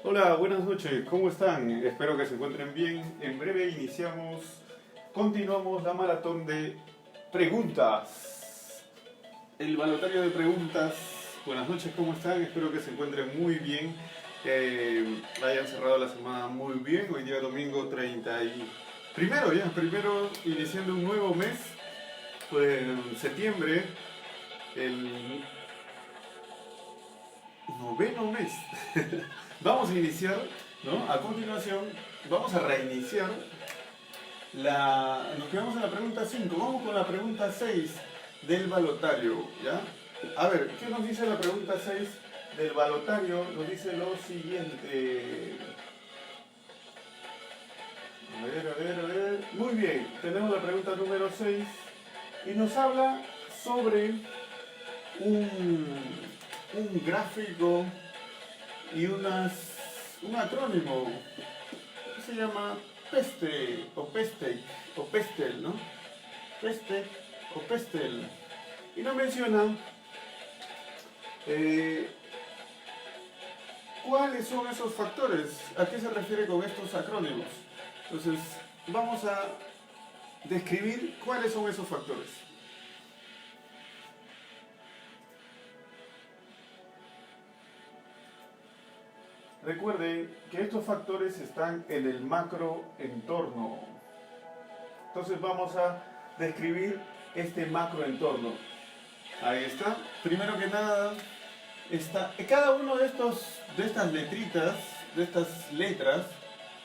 Hola, buenas noches, ¿cómo están? Espero que se encuentren bien. En breve continuamos la maratón de preguntas. El balotario de preguntas. Buenas noches, ¿cómo están? Espero que se encuentren muy bien, que hayan cerrado la semana muy bien. Hoy día domingo 30 y... primero iniciando un nuevo mes, pues en septiembre, el noveno mes. Vamos a iniciar, ¿no? A continuación, vamos a reiniciar nos quedamos en la pregunta 5. Vamos con la pregunta 6 del balotario, ¿ya? A ver, ¿qué nos dice la pregunta 6 del balotario? Nos dice lo siguiente. A ver. Muy bien, tenemos la pregunta número 6 y nos habla sobre un gráfico y un acrónimo que se llama PESTE o PESTEC o PESTEL, ¿no? PESTEC o PESTEL. Y nos menciona eh, cuáles son esos factores, a qué se refiere con estos acrónimos. Entonces, vamos a describir cuáles son esos factores. Recuerden que estos factores están en el macroentorno. Entonces vamos a describir este macroentorno. Ahí está. Primero que nada, cada uno de estas letritas, de estas letras,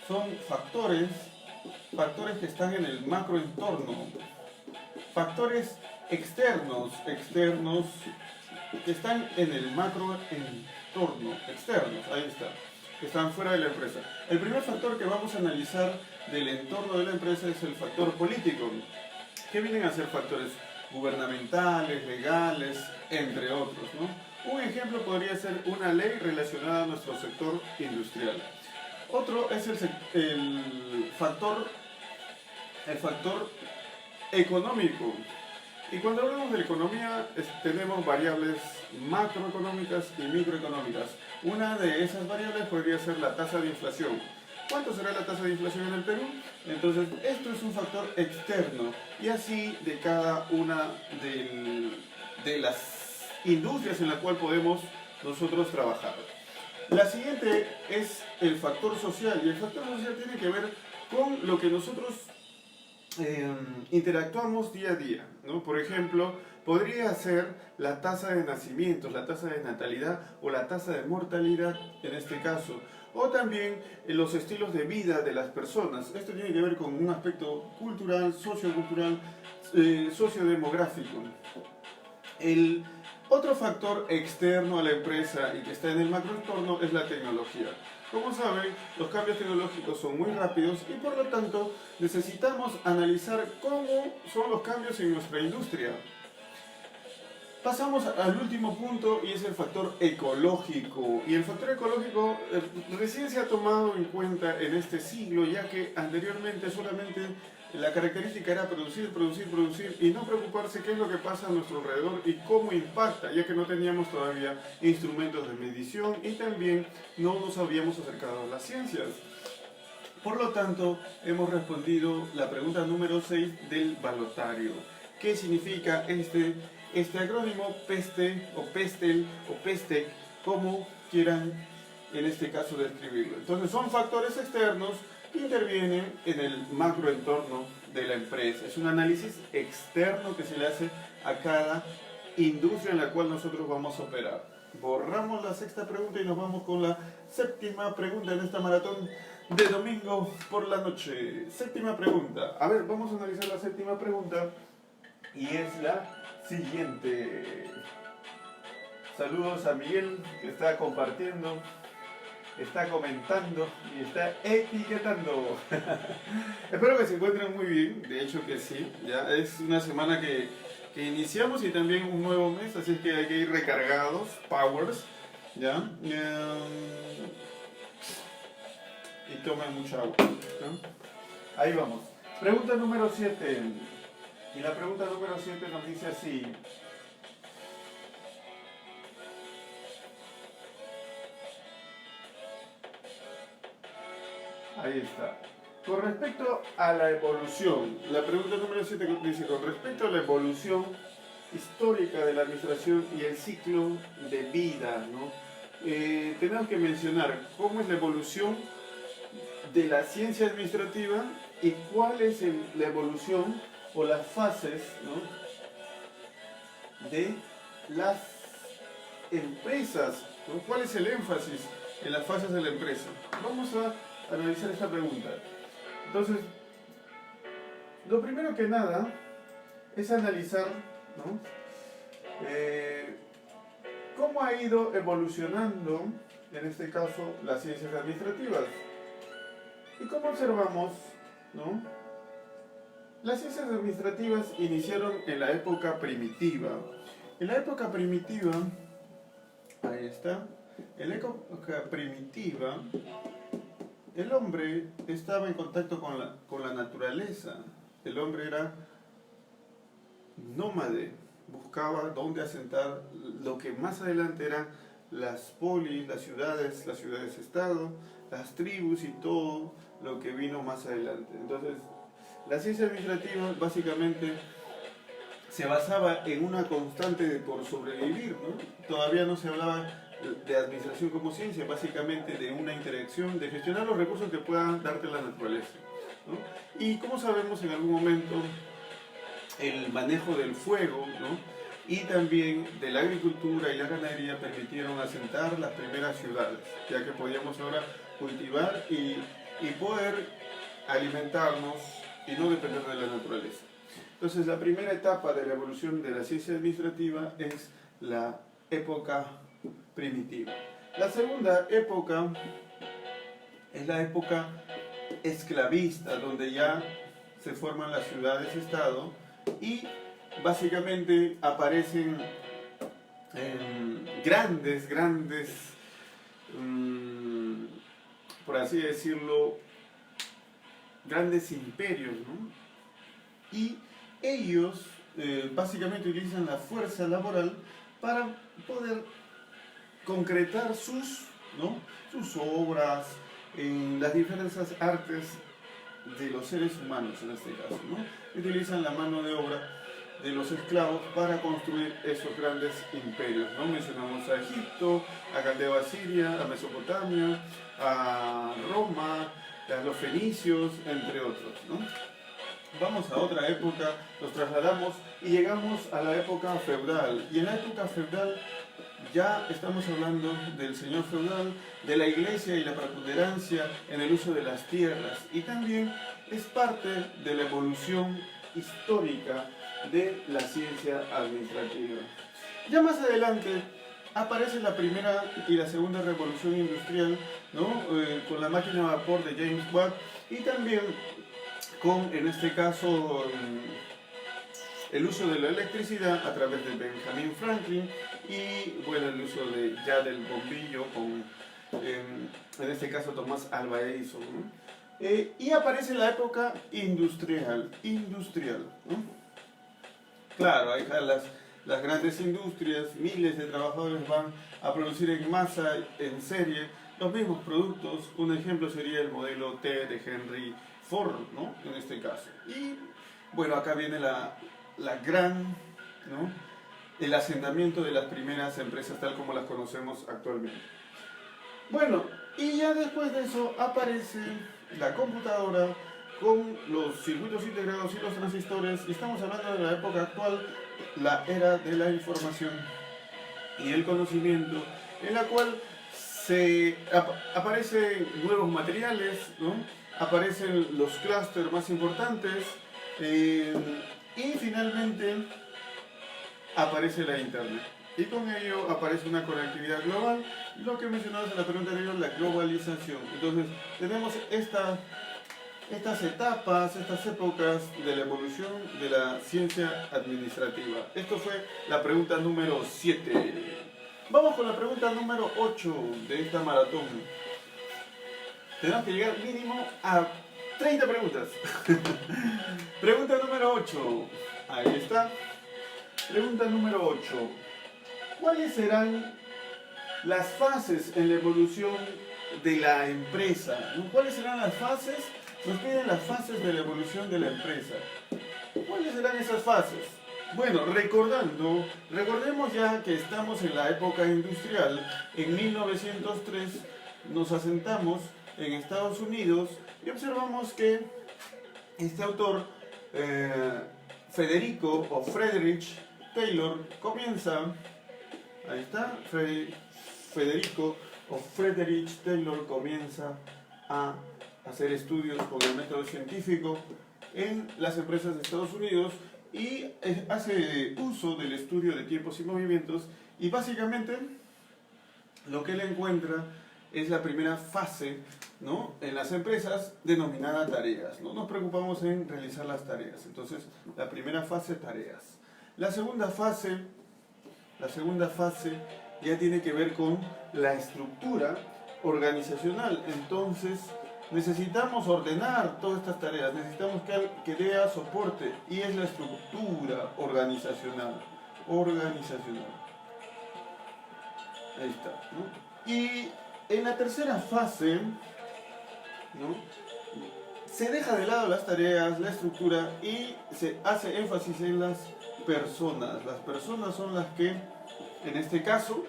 son factores que están en el macroentorno. Factores externos que están en el macroentorno, externos, ahí está, que están fuera de la empresa. El primer factor que vamos a analizar del entorno de la empresa es el factor político. ¿Qué vienen a ser factores gubernamentales, legales, entre otros, ¿no? Un ejemplo podría ser una ley relacionada a nuestro sector industrial. Otro es el factor económico. Y cuando hablamos de economía, tenemos variables macroeconómicas y microeconómicas. Una de esas variables podría ser la tasa de inflación. ¿Cuánto será la tasa de inflación en el Perú? Entonces, esto es un factor externo. Y así de cada una de las industrias en la cual podemos nosotros trabajar. La siguiente es el factor social. Y el factor social tiene que ver con lo que nosotros interactuamos día a día, ¿no? Por ejemplo, podría ser la tasa de nacimientos, la tasa de natalidad o la tasa de mortalidad en este caso, o también los estilos de vida de las personas. Esto tiene que ver con un aspecto cultural, sociocultural, sociodemográfico. El otro factor externo a la empresa y que está en el macroentorno es la tecnología. Como saben, los cambios tecnológicos son muy rápidos y por lo tanto necesitamos analizar cómo son los cambios en nuestra industria. Pasamos al último punto y es el factor ecológico. Y el factor ecológico recién se ha tomado en cuenta en este siglo, ya que anteriormente solamente la característica era producir y no preocuparse qué es lo que pasa a nuestro alrededor y cómo impacta, ya que no teníamos todavía instrumentos de medición y también no nos habíamos acercado a las ciencias. Por lo tanto, hemos respondido la pregunta número 6 del balotario. ¿Qué significa este acrónimo PESTE o PESTEL o PESTEC, como quieran en este caso describirlo? Entonces son factores externos que intervienen en el macroentorno de la empresa. Es un análisis externo que se le hace a cada industria en la cual nosotros vamos a operar. Borramos la sexta pregunta y nos vamos con la séptima pregunta en esta maratón de domingo por la noche. Séptima pregunta. A ver, vamos a analizar la séptima pregunta y es la siguiente. Saludos a Miguel, que está compartiendo, está comentando y está etiquetando. Espero que se encuentren muy bien, de hecho que sí. Ya es una semana que iniciamos y también un nuevo mes, así es que hay que ir recargados, powers, ¿ya? Y tomen mucha agua, ¿no? Ahí vamos. Pregunta número 7. Y la pregunta número 7 nos dice así. Ahí está. Con respecto a la evolución, la pregunta número 7 dice, con respecto a la evolución histórica de la administración y el ciclo de vida, ¿no? Tenemos que mencionar cómo es la evolución de la ciencia administrativa y cuál es la evolución o las fases, ¿no?, de las empresas, ¿no? ¿Cuál es el énfasis en las fases de la empresa? Vamos a analizar esta pregunta. Entonces, lo primero que nada es analizar, ¿no?, cómo ha ido evolucionando, en este caso, las ciencias administrativas. Y como observamos, ¿no?, las ciencias administrativas iniciaron en la época primitiva. En la época primitiva, ahí está, en la época primitiva, el hombre estaba en contacto con la naturaleza. El hombre era nómade, buscaba dónde asentar lo que más adelante eran las polis, las ciudades-estado, las tribus y todo lo que vino más adelante. Entonces, la ciencia administrativa básicamente se basaba en una constante de por sobrevivir, ¿no? Todavía no se hablaba de administración como ciencia, básicamente de una interacción, de gestionar los recursos que pueda darte la naturaleza, ¿no? Y como sabemos, en algún momento el manejo del fuego, ¿no?, y también de la agricultura y la ganadería permitieron asentar las primeras ciudades, ya que podíamos ahora cultivar y poder alimentarnos y no depender de la naturaleza. Entonces, la primera etapa de la evolución de la ciencia administrativa es la época primitiva. La segunda época es la época esclavista, donde ya se forman las ciudades-estado y básicamente aparecen grandes, por así decirlo, grandes imperios, ¿no? Y ellos básicamente utilizan la fuerza laboral para poder concretar sus obras en las diferentes artes de los seres humanos, en este caso, ¿no? Utilizan la mano de obra de los esclavos para construir esos grandes imperios, ¿no? Mencionamos a Egipto, a Caldeo, a Siria, a Mesopotamia, a Roma, a los fenicios, entre otros, ¿no? Vamos a otra época, nos trasladamos y llegamos a la época feudal. Y en la época feudal ya estamos hablando del señor feudal, de la iglesia y la preponderancia en el uso de las tierras. Y también es parte de la evolución histórica de la ciencia administrativa. Ya más adelante aparece la primera y la segunda revolución industrial, ¿no?, con la máquina a vapor de James Watt y también con, en este caso, el uso de la electricidad a través de Benjamin Franklin y, bueno, el uso del bombillo con, en este caso, Thomas Alva Edison, ¿no? Y aparece la época industrial, ¿no? Claro, ahí están las grandes industrias, miles de trabajadores van a producir en masa, en serie, los mismos productos. Un ejemplo sería el modelo T de Henry Ford, ¿no?, en este caso. Y bueno, acá viene ¿no?, el asentamiento de las primeras empresas tal como las conocemos actualmente. Bueno, y ya después de eso aparece la computadora con los circuitos integrados y los transistores, y estamos hablando de la época actual, la era de la información y el conocimiento, en la cual aparecen nuevos materiales, ¿no?, aparecen los clústeres más importantes, y finalmente aparece la Internet. Y con ello aparece una conectividad global, lo que mencionamos en la pregunta anterior, la globalización. Entonces, tenemos estas etapas, estas épocas de la evolución de la ciencia administrativa. Esto fue la pregunta número 7. Vamos con la pregunta número 8 de esta maratón. Tenemos que llegar mínimo a 30 preguntas. Pregunta número 8. Ahí está. Pregunta número 8. ¿Cuáles serán las fases en la evolución de la empresa, ¿no? ¿Cuáles serán las fases? Nos piden las fases de la evolución de la empresa. ¿Cuáles serán esas fases? Bueno, recordemos ya que estamos en la época industrial. En 1903 nos asentamos en Estados Unidos y observamos que este autor, Frederick Taylor, comienza, ahí está, Frederick Taylor comienza a hacer estudios con el método científico en las empresas de Estados Unidos y hace uso del estudio de tiempos y movimientos, y básicamente lo que él encuentra es la primera fase, ¿no?, en las empresas, denominada tareas. No nos preocupamos en realizar las tareas. Entonces, la primera fase, tareas. La segunda fase ya tiene que ver con la estructura organizacional. Entonces, necesitamos ordenar todas estas tareas, necesitamos que dé soporte, y es la estructura organizacional. Ahí está, ¿no? Y en la tercera fase, ¿no?, se deja de lado las tareas, la estructura, y se hace énfasis en las personas. Las personas son las que, en este caso,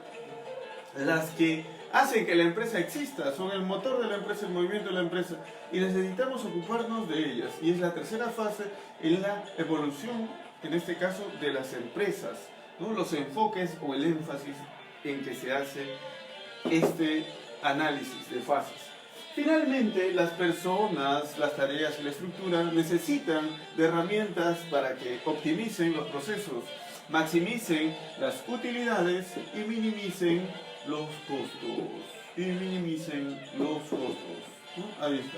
las que hacen que la empresa exista, son el motor de la empresa, el movimiento de la empresa, y necesitamos ocuparnos de ellas. Y es la tercera fase en la evolución, en este caso, de las empresas, ¿no?, los enfoques o el énfasis en que se hace este análisis de fases. Finalmente, las personas, las tareas y la estructura necesitan de herramientas para que optimicen los procesos, maximicen las utilidades y minimicen los costos. ¿No? Ahí está.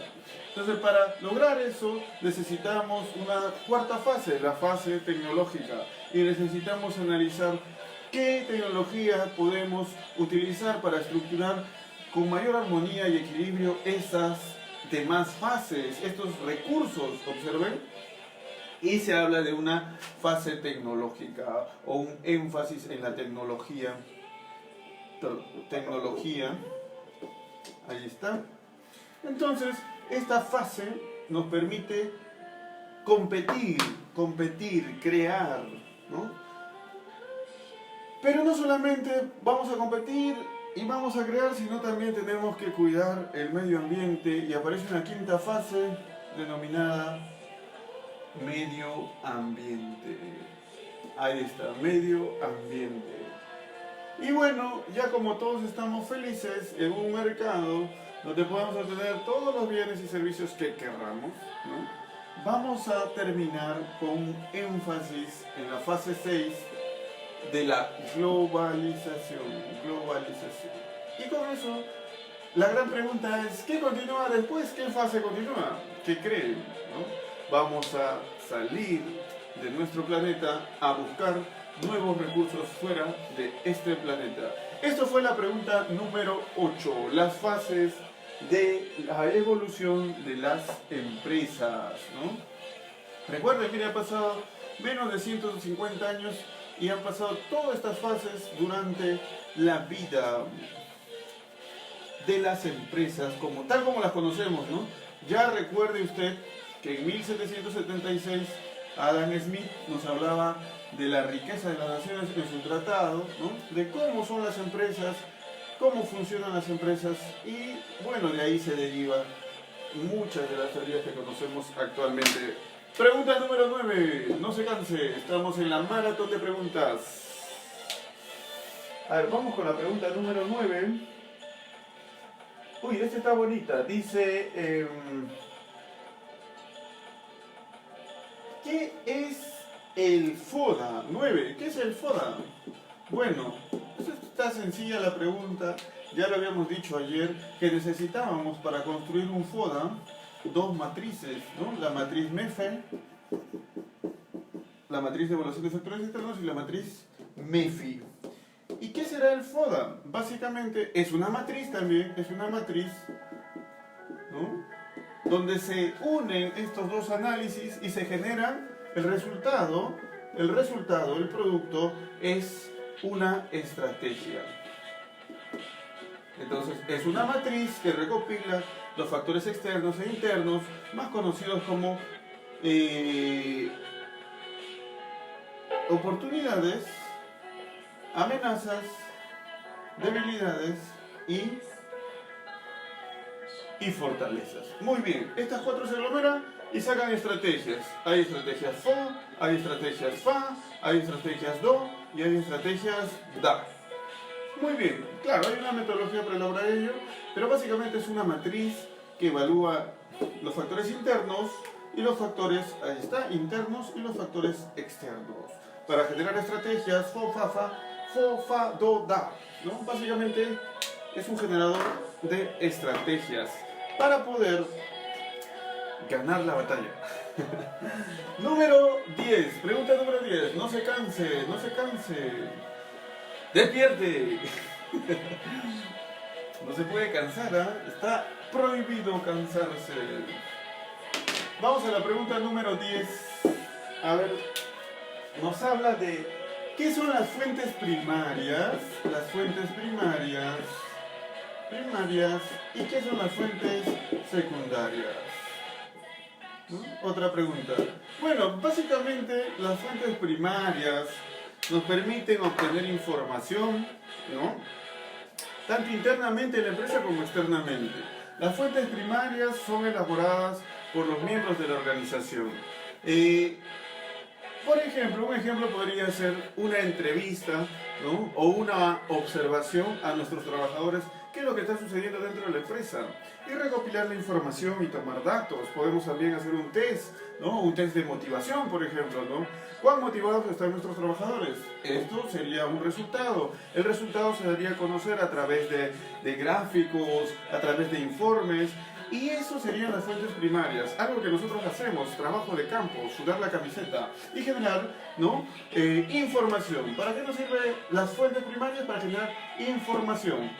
Entonces, para lograr eso, necesitamos una cuarta fase, la fase tecnológica, y necesitamos analizar qué tecnología podemos utilizar para estructurar con mayor armonía y equilibrio esas demás fases, estos recursos, observen, y se habla de una fase tecnológica o un énfasis en la tecnología, ahí está. Entonces, esta fase nos permite competir, crear, ¿no? Pero no solamente vamos a competir y vamos a crear, sino también tenemos que cuidar el medio ambiente, y aparece una quinta fase denominada medio ambiente. Ahí está, medio ambiente. Y bueno, ya como todos estamos felices en un mercado donde podemos obtener todos los bienes y servicios que querramos, ¿no?, vamos a terminar con énfasis en la fase 6 de la globalización. Y con eso, la gran pregunta es, ¿qué continúa después? ¿Qué fase continúa? ¿Qué creen? ¿No? Vamos a salir de nuestro planeta a buscar nuevos recursos fuera de este planeta. Esto fue la pregunta número 8, las fases de la evolución de las empresas, ¿no? Recuerden que ya han pasado menos de 150 años y han pasado todas estas fases durante la vida de las empresas, tal como las conocemos, ¿no? Ya recuerde usted que en 1776 Adam Smith nos hablaba de la riqueza de las naciones en su tratado, ¿no?, de cómo son las empresas, cómo funcionan las empresas, y bueno, de ahí se derivan muchas de las teorías que conocemos actualmente. Pregunta número 9, no se canse, estamos en la maratón de preguntas. A ver, vamos con la pregunta número 9. Uy, esta está bonita, dice, ¿qué es el FODA? 9, ¿qué es el FODA? Bueno, está sencilla la pregunta. Ya lo habíamos dicho ayer, que necesitábamos para construir un FODA dos matrices, ¿no? La matriz MEFE, la matriz de evaluación de factores externos, y la matriz MEFI. ¿Y qué será el FODA? Básicamente es una matriz también, ¿no?, donde se unen estos dos análisis y se genera el resultado. El producto es una estrategia. Entonces, es una matriz que recopila los factores externos e internos, más conocidos como oportunidades, amenazas, debilidades y fortalezas. Muy bien, estas cuatro se aglomeran y sacan estrategias. Hay estrategias FO, hay estrategias FA, hay estrategias DO y hay estrategias DA. Muy bien, claro, hay una metodología para elaborar ello, pero básicamente es una matriz que evalúa los factores internos y los factores, ahí está, internos y los factores externos, para generar estrategias FO, FA, DO, DA, ¿no? Básicamente es un generador de estrategias para poder ganar la batalla. Número 10, pregunta número 10, no se canse, no se canse. ¡Despierte! No se puede cansar, ¿eh? Está prohibido cansarse. Vamos a la pregunta número 10. A ver, nos habla de ¿qué son las fuentes primarias? Las fuentes primarias. ¿Y qué son las fuentes secundarias? ¿No? Otra pregunta. Bueno, básicamente las fuentes primarias nos permiten obtener información, ¿no? Tanto internamente en la empresa como externamente. Las fuentes primarias son elaboradas por los miembros de la organización. Por ejemplo, un ejemplo podría ser una entrevista, ¿no? O una observación a nuestros trabajadores, qué es lo que está sucediendo dentro de la empresa, y recopilar la información y tomar datos. Podemos también hacer un test, ¿no? Un test de motivación, por ejemplo, ¿no? ¿Cuán motivados están nuestros trabajadores? Esto sería un resultado. El resultado se daría a conocer a través de gráficos, a través de informes. Y eso serían las fuentes primarias, algo que nosotros hacemos, trabajo de campo, sudar la camiseta y generar, ¿no? Información. ¿Para qué nos sirven las fuentes primarias? Para generar información.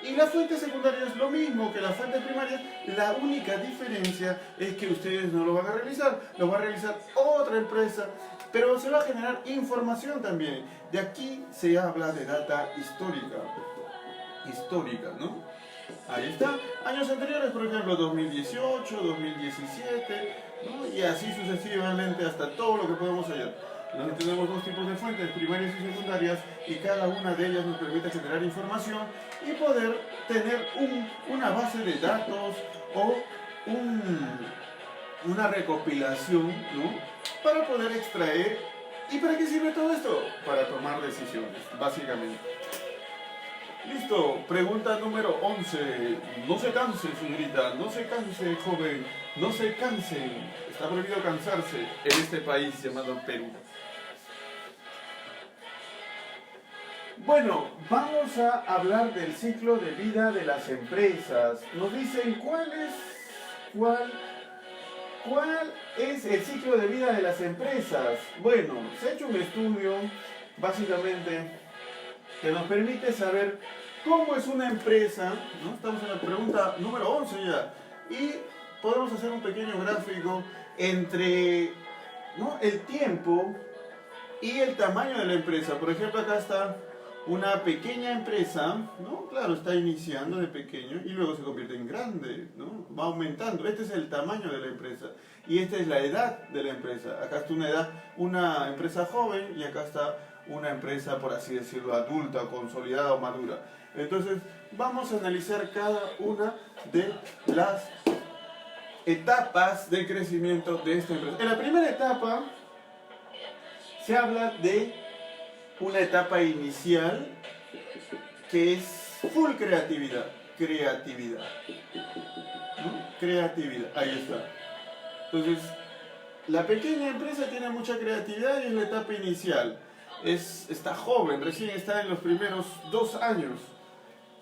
Y las fuentes secundarias lo mismo que las fuentes primarias, la única diferencia es que ustedes no lo van a realizar, lo va a realizar otra empresa, pero se va a generar información también. De aquí se habla de data histórica, ¿no? Ahí está, años anteriores, por ejemplo, 2018, 2017, ¿no? Y así sucesivamente hasta todo lo que podemos hallar. Nosotros tenemos dos tipos de fuentes, primarias y secundarias, y cada una de ellas nos permite generar información y poder tener una base de datos o una recopilación, ¿no? Para poder extraer. ¿Y para qué sirve todo esto? Para tomar decisiones, básicamente. Listo, pregunta número 11. No se canse, señorita, no se canse, joven, no se cansen. Está prohibido cansarse en este país llamado Perú. Bueno, vamos a hablar del ciclo de vida de las empresas. Nos dicen cuál es el ciclo de vida de las empresas. Bueno, se ha hecho un estudio, básicamente, que nos permite saber cómo es una empresa, ¿no? Estamos en la pregunta número 11 ya, y podemos hacer un pequeño gráfico entre, ¿no? El tiempo y el tamaño de la empresa. Por ejemplo, acá está una pequeña empresa, ¿no? Claro, está iniciando de pequeño y luego se convierte en grande, ¿no? Va aumentando. Este es el tamaño de la empresa y esta es la edad de la empresa. Acá está una empresa joven y acá está una empresa, por así decirlo, adulta, consolidada o madura. Entonces, vamos a analizar cada una de las etapas de crecimiento de esta empresa. En la primera etapa se habla de una etapa inicial que es full creatividad. ¿No? Creatividad, ahí está. Entonces, la pequeña empresa tiene mucha creatividad y es la etapa inicial. Está joven, recién está en los primeros 2 años.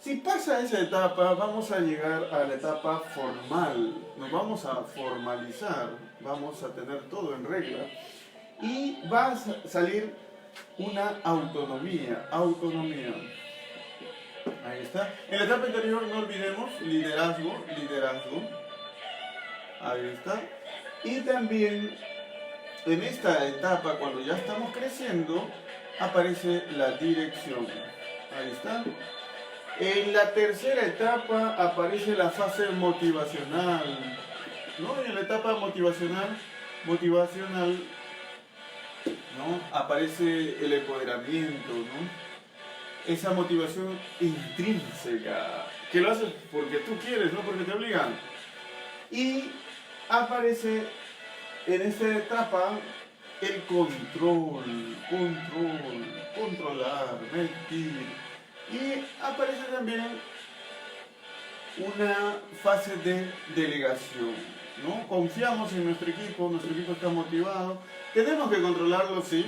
Si pasa esa etapa, vamos a llegar a la etapa formal. Nos vamos a formalizar, vamos a tener todo en regla y va a salir una autonomía. Ahí está. En la etapa anterior no olvidemos liderazgo. Ahí está. Y también en esta etapa, cuando ya estamos creciendo, aparece la dirección. Ahí está. En la tercera etapa aparece la fase motivacional, ¿no? Y en la etapa motivacional, ¿no? Aparece el empoderamiento, ¿no? Esa motivación intrínseca, que lo haces porque tú quieres, no porque te obligan. Y aparece en esta etapa el controlar, medir. Y aparece también una fase de delegación, ¿no? Confiamos en nuestro equipo está motivado. Tenemos que controlarlo, sí,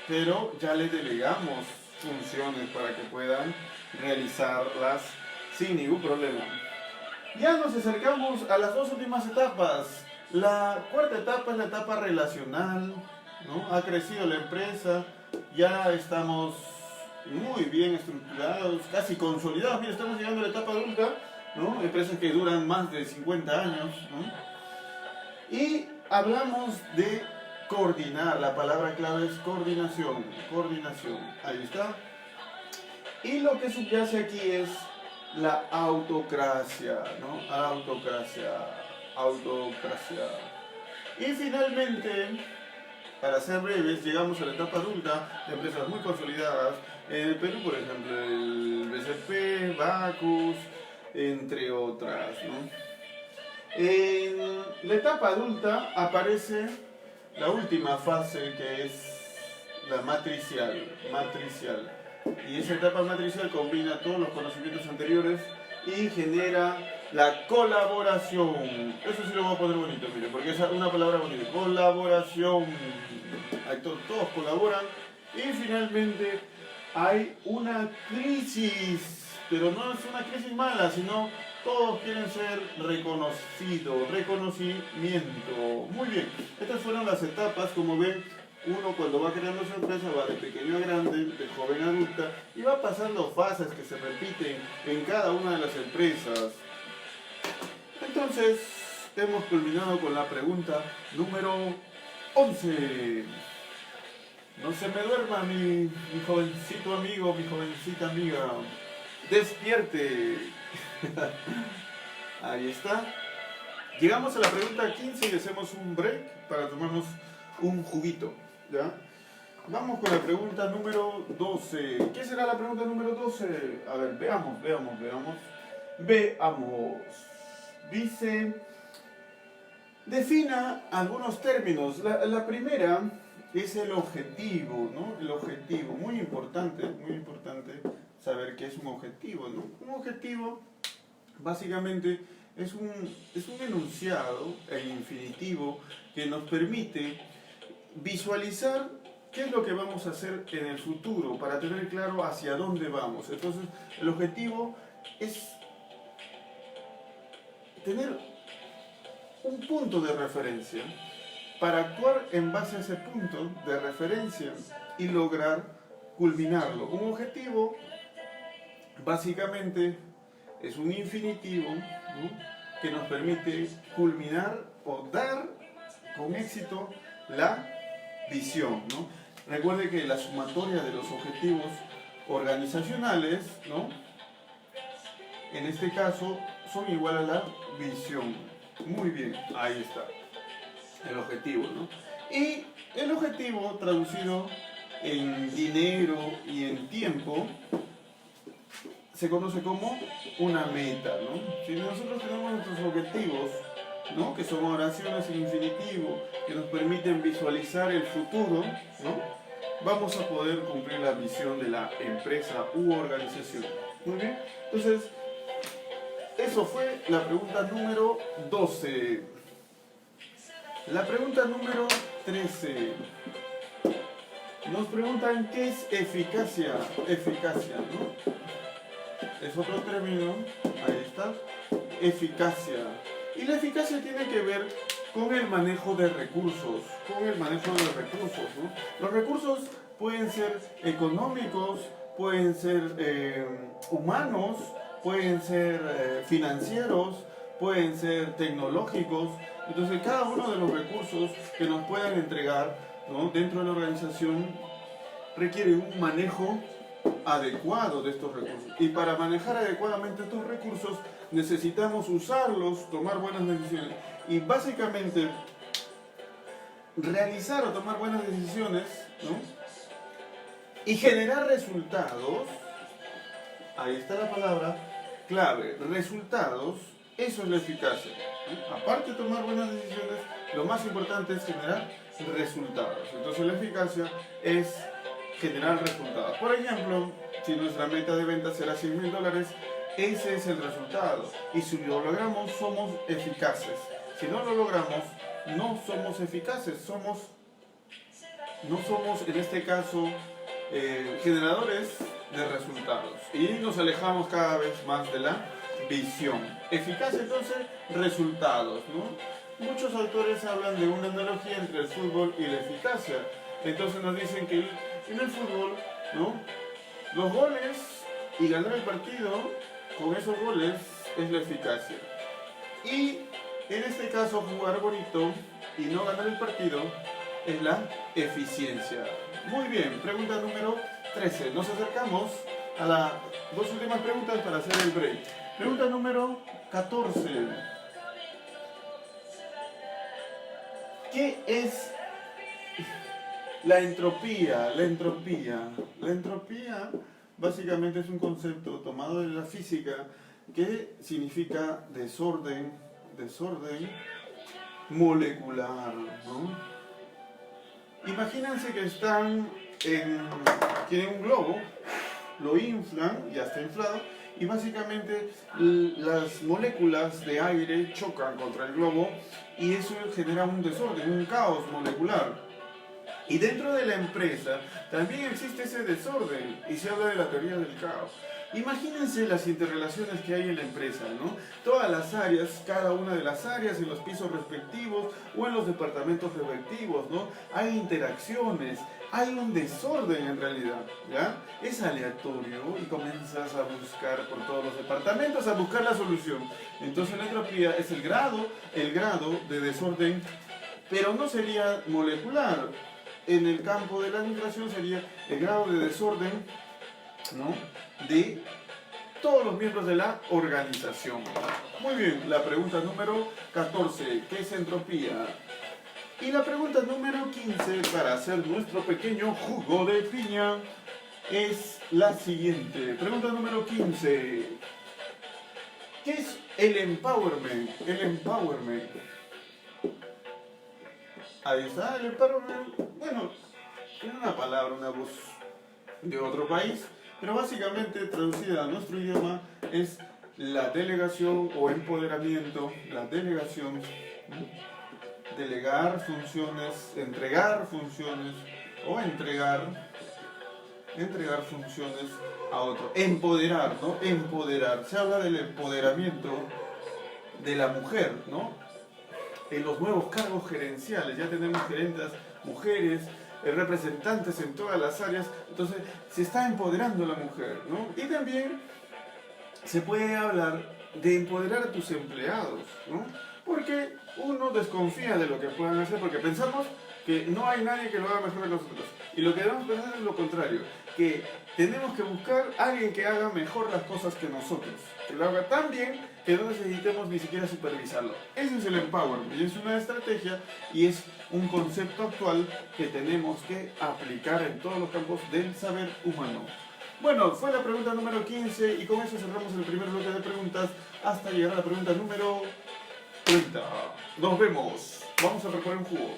pero ya le delegamos funciones para que puedan realizarlas sin ningún problema. Ya nos acercamos a las dos últimas etapas. La cuarta etapa es la etapa relacional, ¿no? Ha crecido la empresa, ya estamos muy bien estructurados, casi consolidados. Mira, estamos llegando a la etapa adulta, ¿no? Empresas que duran más de 50 años, ¿no? Y hablamos de coordinar, la palabra clave es coordinación, ahí está. Y lo que subyace aquí es la autocracia, ¿no? Autocracia. Y finalmente, para ser breves, llegamos a la etapa adulta de empresas muy consolidadas. En el Perú, por ejemplo, el BCP, Bacus, entre otras, ¿no? En la etapa adulta aparece la última fase, que es la matricial. Y esa etapa matricial combina todos los conocimientos anteriores y genera la colaboración. Eso sí lo voy a poner bonito, mire, porque es una palabra bonita. Colaboración. Todos colaboran. Y finalmente hay una crisis, pero no es una crisis mala, sino todos quieren ser reconocidos, reconocimiento. Muy bien, estas fueron las etapas. Como ven, uno cuando va creando su empresa va de pequeño a grande, de joven a adulta, y va pasando fases que se repiten en cada una de las empresas. Entonces, hemos culminado con la pregunta número 11. No se me duerma mi jovencito amigo, mi jovencita amiga. Despierte. Ahí está. Llegamos a la pregunta 15 y hacemos un break para tomarnos un juguito, ¿ya? Vamos con la pregunta número 12. ¿Qué será la pregunta número 12? A ver, veamos. Dice, defina algunos términos. La primera es el objetivo, ¿no? El objetivo, muy importante saber qué es un objetivo, ¿no? Un objetivo, básicamente, es un enunciado en infinitivo que nos permite visualizar qué es lo que vamos a hacer en el futuro para tener claro hacia dónde vamos. Entonces, el objetivo es tener un punto de referencia para actuar en base a ese punto de referencia y lograr culminarlo. Un objetivo, básicamente, es un infinitivo, ¿no?, que nos permite culminar o dar con éxito la visión, ¿no? Recuerde que la sumatoria de los objetivos organizacionales, ¿no?, en este caso son igual a la visión. Muy bien, ahí está el objetivo, ¿no? Y el objetivo traducido en dinero y en tiempo se conoce como una meta, ¿no? Si nosotros tenemos nuestros objetivos, ¿no?, que son oraciones en infinitivo, que nos permiten visualizar el futuro, ¿no?, vamos a poder cumplir la visión de la empresa u organización. Muy bien, entonces, eso fue la pregunta número 12. La pregunta número 13. Nos preguntan qué es eficacia. Eficacia, ¿no? Es otro término, ahí está, eficacia. Y la eficacia tiene que ver con el manejo de recursos, ¿no? Los recursos pueden ser económicos, pueden ser humanos, pueden ser financieros, pueden ser tecnológicos. Entonces, cada uno de los recursos que nos puedan entregar, ¿no?, dentro de la organización requiere un manejo adecuado de estos recursos. Y para manejar adecuadamente estos recursos necesitamos usarlos, tomar buenas decisiones. Y básicamente realizar o tomar buenas decisiones, ¿no? Y generar resultados, ahí está la palabra clave, resultados, eso es la eficacia, ¿no? Aparte de tomar buenas decisiones, lo más importante es generar resultados. Entonces la eficacia es generar resultados. Por ejemplo, si nuestra meta de venta será $100.000, ese es el resultado. Y si lo logramos, somos eficaces. Si no lo logramos, no somos eficaces, no somos en este caso generadores de resultados. Y nos alejamos cada vez más de la visión. Eficacia entonces, resultados, ¿no? Muchos autores hablan de una analogía entre el fútbol y la eficacia. Entonces nos dicen que en el fútbol, ¿no? Los goles y ganar el partido con esos goles es la eficacia. Y en este caso jugar bonito y no ganar el partido es la eficiencia. Muy bien, pregunta número 13. Nos acercamos a las dos últimas preguntas para hacer el break. Pregunta número 14. ¿Qué es la entropía? La entropía básicamente es un concepto tomado de la física que significa desorden molecular, ¿no? Imagínense que tienen un globo, lo inflan, ya está inflado, y básicamente las moléculas de aire chocan contra el globo y eso genera un desorden, un caos molecular. Y dentro de la empresa también existe ese desorden y se habla de la teoría del caos. Imagínense las interrelaciones que hay en la empresa, ¿no? Todas las áreas, cada una de las áreas en los pisos respectivos o en los departamentos respectivos, ¿no? Hay interacciones, hay un desorden en realidad, ¿ya? Es aleatorio y comienzas a buscar por todos los departamentos, a buscar la solución. Entonces la entropía es el grado de desorden, pero no sería molecular. En el campo de la administración sería el grado de desorden, ¿no? De todos los miembros de la organización. Muy bien, la pregunta número 14, ¿qué es entropía? Y la pregunta número 15, para hacer nuestro pequeño jugo de piña, es la siguiente. Pregunta número 15, ¿qué es el empowerment? El empowerment. Ahí está, el empowerment. Bueno, tiene una palabra, una voz de otro país, pero básicamente traducida a nuestro idioma es la delegación o empoderamiento, la delegación, delegar funciones, entregar funciones o entregar funciones a otro. Empoderar, ¿no? Empoderar. Se habla del empoderamiento de la mujer, ¿no? En los nuevos cargos gerenciales, ya tenemos gerentes mujeres, representantes en todas las áreas, entonces se está empoderando la mujer, ¿no? Y también se puede hablar de empoderar a tus empleados, ¿no? Porque uno desconfía de lo que puedan hacer, porque pensamos que no hay nadie que lo haga mejor que nosotros. Y lo que debemos pensar es lo contrario, que tenemos que buscar a alguien que haga mejor las cosas que nosotros, que lo haga tan bien que no necesitemos ni siquiera supervisarlo. Ese es el empowerment, y es una estrategia y es un concepto actual que tenemos que aplicar en todos los campos del saber humano. Bueno, fue la pregunta número 15 y con eso cerramos el primer bloque de preguntas hasta llegar a la pregunta número 30. Nos vemos. Vamos a preparar un jugo.